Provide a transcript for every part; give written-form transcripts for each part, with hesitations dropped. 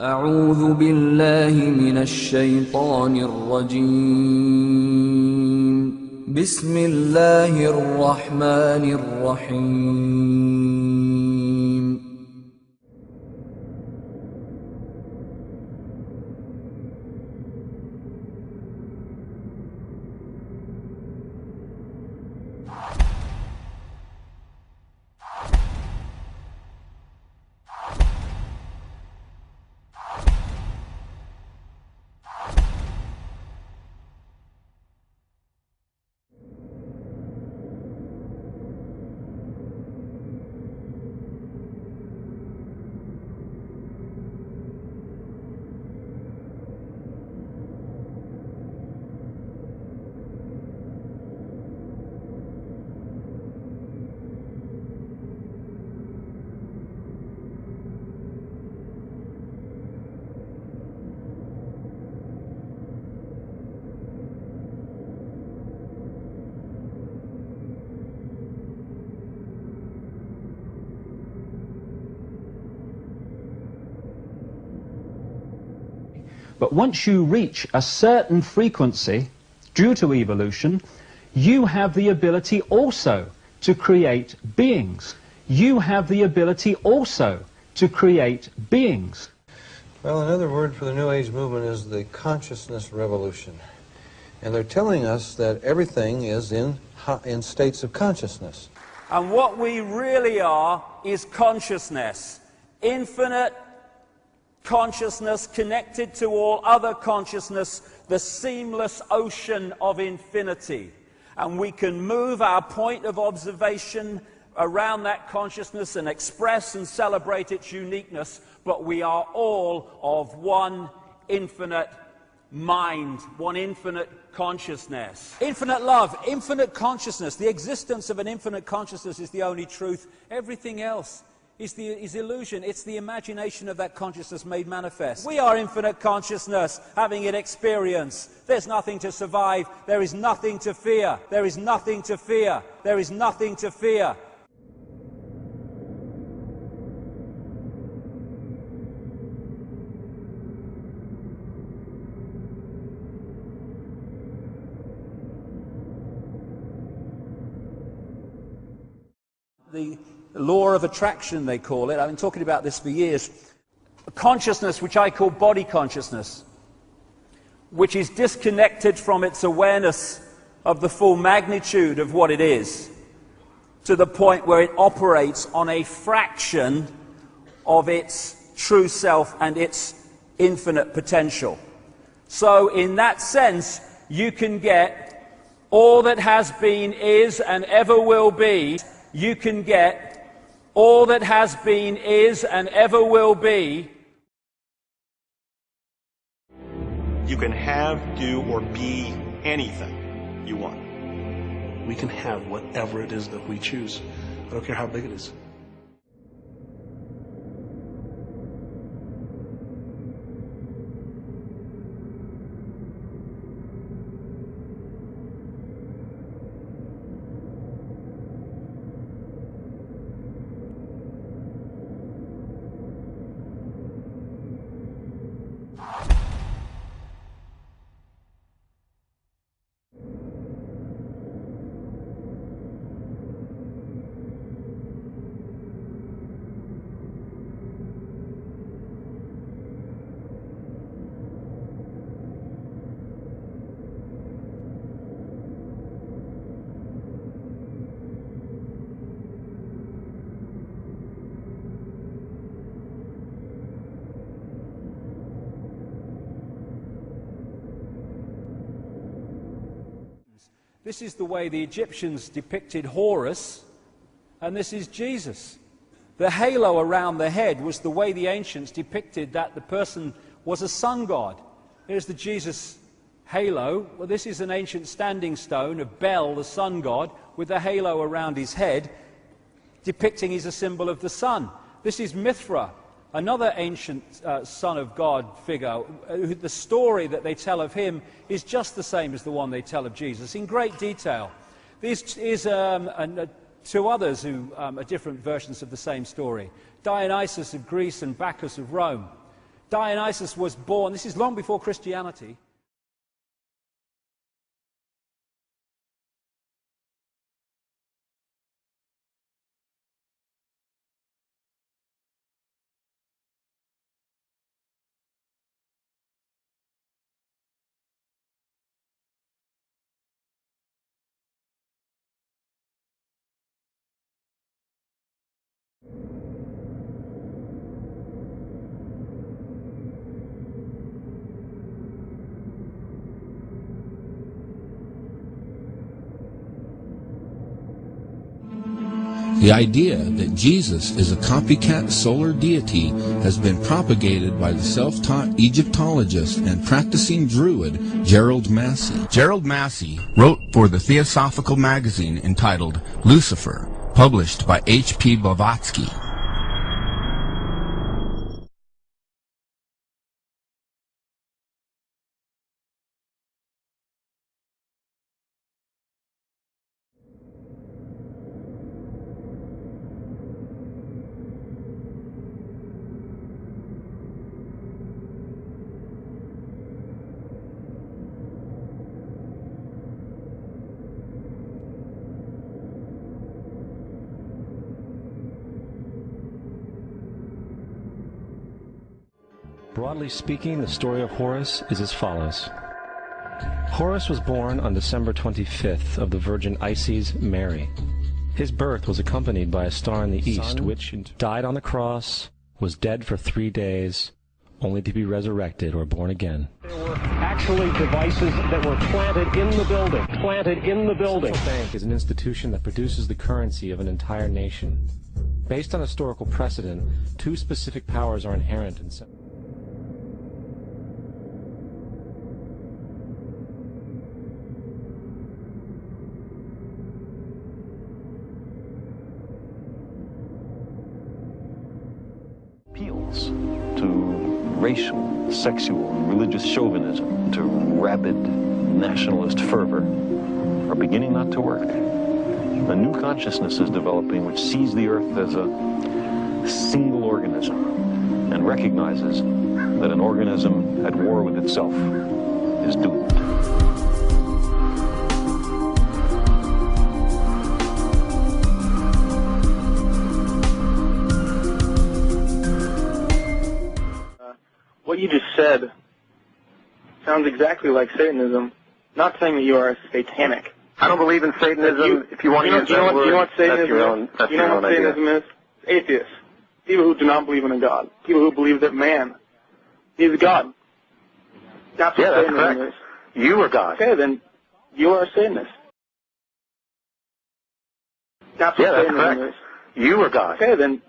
أعوذ بالله من الشيطان الرجيم بسم الله الرحمن الرحيم But once you reach a certain frequency, due to evolution, you have the ability also to create beings. You have the ability also to create beings. Well, another word for the New Age movement is the consciousness revolution. And they're telling us that everything is in states of consciousness. And what we really are is consciousness. Infinite consciousness connected to all other consciousness, the seamless ocean of infinity. And we can move our point of observation around that consciousness and express and celebrate its uniqueness, but we are all of one infinite mind, one infinite consciousness. Infinite love, infinite consciousness. The existence of an infinite consciousness is the only truth. Everything else is illusion. It's the imagination of that consciousness made manifest. We are infinite consciousness, having it experience. There's nothing to survive. There is nothing to fear. There is nothing to fear. There is nothing to fear. The law of attraction, they call it. I've been talking about this for years. A consciousness which I call body consciousness, which is disconnected from its awareness of the full magnitude of what it is, to the point where it operates on a fraction of its true self and its infinite potential. So in that sense, you can get all that has been, is, and ever will be. You can get all that has been, is, and ever will be. You can have, do, or be anything you want. We can have whatever it is that we choose. I don't care how big it is. This is the way the Egyptians depicted Horus, and this is Jesus. The halo around the head was the way the ancients depicted that the person was a sun god. Here's the Jesus halo. Well, this is an ancient standing stone of Bel, the sun god, with the halo around his head, depicting he's a symbol of the sun. This is Mithra, another ancient son of God figure. The story that they tell of him is just the same as the one they tell of Jesus, in great detail. This is two others who are different versions of the same story. Dionysus of Greece and Bacchus of Rome. Dionysus was born, this is long before Christianity. The idea that Jesus is a copycat solar deity has been propagated by the self-taught Egyptologist and practicing Druid Gerald Massey. Gerald Massey wrote for the Theosophical magazine entitled Lucifer, published by H.P. Blavatsky. Broadly speaking, the story of Horus is as follows. Horus was born on December 25th of the Virgin Isis Mary. His birth was accompanied by a star in the east, which died on the cross, was dead for 3 days, only to be resurrected or born again. There were actually devices that were planted in the building. The central bank is an institution that produces the currency of an entire nation. Based on historical precedent, two specific powers are inherent in appeals to racial, sexual, and religious chauvinism, to rabid nationalist fervor, are beginning not to work. A new consciousness is developing which sees the earth as a single organism and recognizes that an organism at war with itself is doomed. What you just said sounds exactly like Satanism. Not saying that you are satanic. I don't believe in Satanism. If you want to use that word, you know what Satanism that's your own, that's you know your what own idea. Satanism is? Atheists. People who do not believe in a God. People who believe that man is God. That's what Satanism correct. is. You are God. Okay, then you are a Satanist. That's what Satanism correct. is. You are God. Okay, then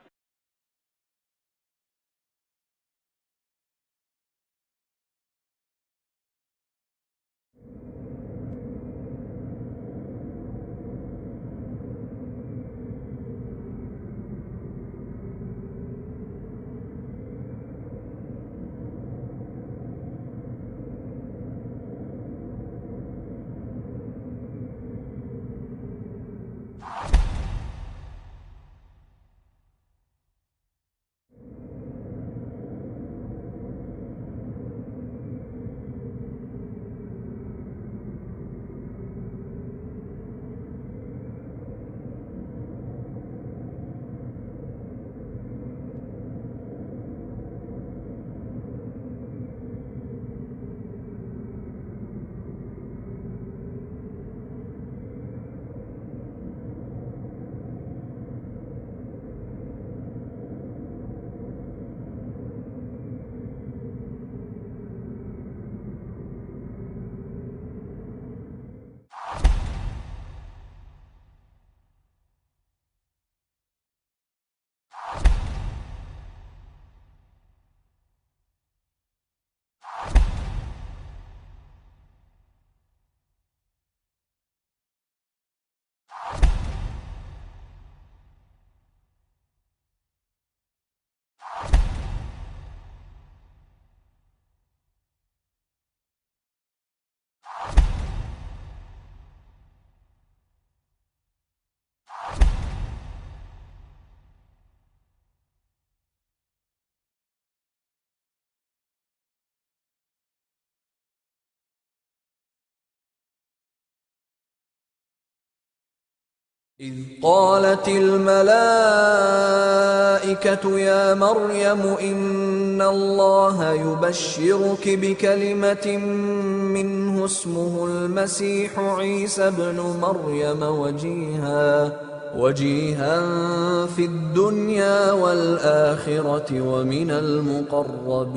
إذ قالت الملائكة يا مريم إن الله يبشرك بكلمة منه اسمه المسيح عيسى ابن مريم وجيها في الدنيا والآخرة ومن المقربين.